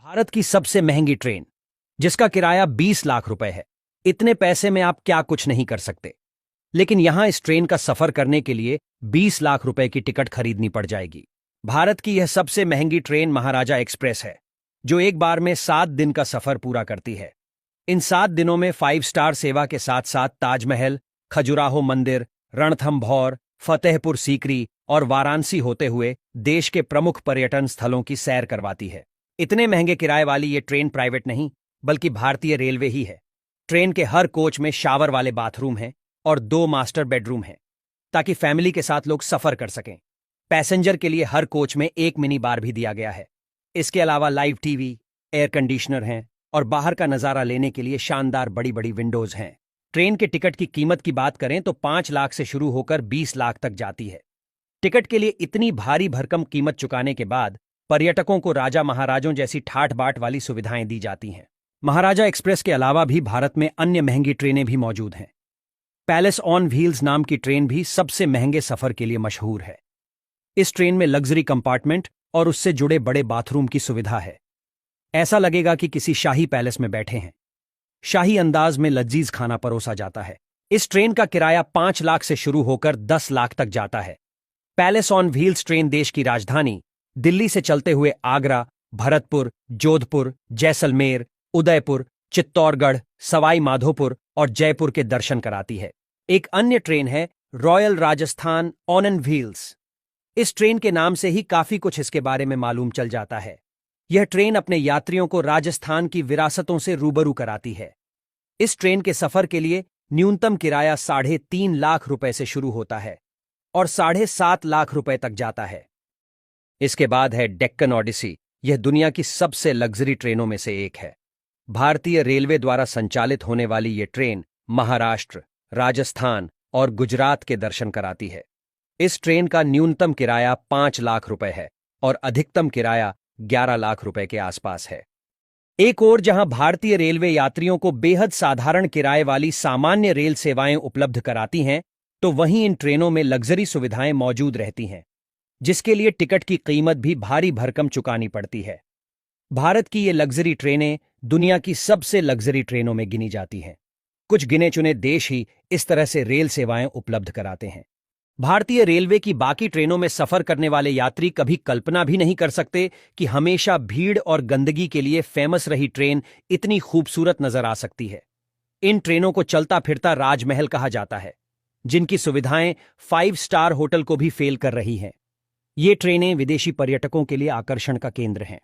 भारत की सबसे महंगी ट्रेन, जिसका किराया 20 लाख रुपए है। इतने पैसे में आप क्या कुछ नहीं कर सकते। लेकिन यहां इस ट्रेन का सफर करने के लिए 20 लाख रुपए की टिकट खरीदनी पड़ जाएगी। भारत की यह सबसे महंगी ट्रेन महाराजा एक्सप्रेस है, जो एक बार में 7 दिन का सफर पूरा करती है। इन 7 दिनों में 5 स्टार सेवा के साथ साथ ताजमहल, खजुराहो मंदिर, रणथंभौर, फतेहपुर सीकरी और वाराणसी होते हुए देश के प्रमुख पर्यटन स्थलों की सैर करवाती है। इतने महंगे किराए वाली ये ट्रेन प्राइवेट नहीं, बल्कि भारतीय रेलवे ही है। ट्रेन के हर कोच में शावर वाले बाथरूम हैं और 2 मास्टर बेडरूम हैं, ताकि फैमिली के साथ लोग सफर कर सकें। पैसेंजर के लिए हर कोच में एक मिनी बार भी दिया गया है। इसके अलावा लाइव टीवी, एयर कंडीशनर हैं और बाहर का नजारा लेने के लिए शानदार बड़ी बड़ी विंडोज हैं। ट्रेन के टिकट की कीमत की बात करें तो 5 लाख से शुरू होकर 20 लाख तक जाती है। टिकट के लिए इतनी भारी भरकम कीमत चुकाने के बाद पर्यटकों को राजा महाराजों जैसी ठाठ बाट वाली सुविधाएं दी जाती हैं। महाराजा एक्सप्रेस के अलावा भी भारत में अन्य महंगी ट्रेनें भी मौजूद हैं। पैलेस ऑन व्हील्स नाम की ट्रेन भी सबसे महंगे सफर के लिए मशहूर है। इस ट्रेन में लग्जरी कंपार्टमेंट और उससे जुड़े बड़े बाथरूम की सुविधा है। ऐसा लगेगा कि किसी शाही पैलेस में बैठे हैं। शाही अंदाज में लजीज खाना परोसा जाता है। इस ट्रेन का किराया 5 लाख से शुरू होकर 10 लाख तक जाता है। पैलेस ऑन व्हील्स ट्रेन देश की राजधानी दिल्ली से चलते हुए आगरा, भरतपुर, जोधपुर, जैसलमेर, उदयपुर, चित्तौड़गढ़, सवाई माधोपुर और जयपुर के दर्शन कराती है। एक अन्य ट्रेन है रॉयल राजस्थान ऑन व्हील्स। इस ट्रेन के नाम से ही काफी कुछ इसके बारे में मालूम चल जाता है। यह ट्रेन अपने यात्रियों को राजस्थान की विरासतों से रूबरू कराती है। इस ट्रेन के सफर के लिए न्यूनतम किराया 3.5 लाख रुपए से शुरू होता है और 7.5 लाख रुपए तक जाता है। इसके बाद है डेक्कन ओडिसी। यह दुनिया की सबसे लग्जरी ट्रेनों में से एक है। भारतीय रेलवे द्वारा संचालित होने वाली यह ट्रेन महाराष्ट्र, राजस्थान और गुजरात के दर्शन कराती है। इस ट्रेन का न्यूनतम किराया 5 लाख रुपए है और अधिकतम किराया 11 लाख रुपए के आसपास है। एक ओर जहां भारतीय रेलवे यात्रियों को बेहद साधारण किराए वाली सामान्य रेल सेवाएं उपलब्ध कराती हैं, तो वहीं इन ट्रेनों में लग्जरी सुविधाएं मौजूद रहती हैं, जिसके लिए टिकट की कीमत भी भारी भरकम चुकानी पड़ती है। भारत की ये लग्जरी ट्रेनें दुनिया की सबसे लग्जरी ट्रेनों में गिनी जाती हैं। कुछ गिने चुने देश ही इस तरह से रेल सेवाएं उपलब्ध कराते हैं। भारतीय रेलवे की बाकी ट्रेनों में सफर करने वाले यात्री कभी कल्पना भी नहीं कर सकते कि हमेशा भीड़ और गंदगी के लिए फेमस रही ट्रेन इतनी खूबसूरत नजर आ सकती है। इन ट्रेनों को चलता फिरता राजमहल कहा जाता है, जिनकी सुविधाएं 5 स्टार होटल को भी फेल कर रही हैं। ये ट्रेनें विदेशी पर्यटकों के लिए आकर्षण का केंद्र हैं।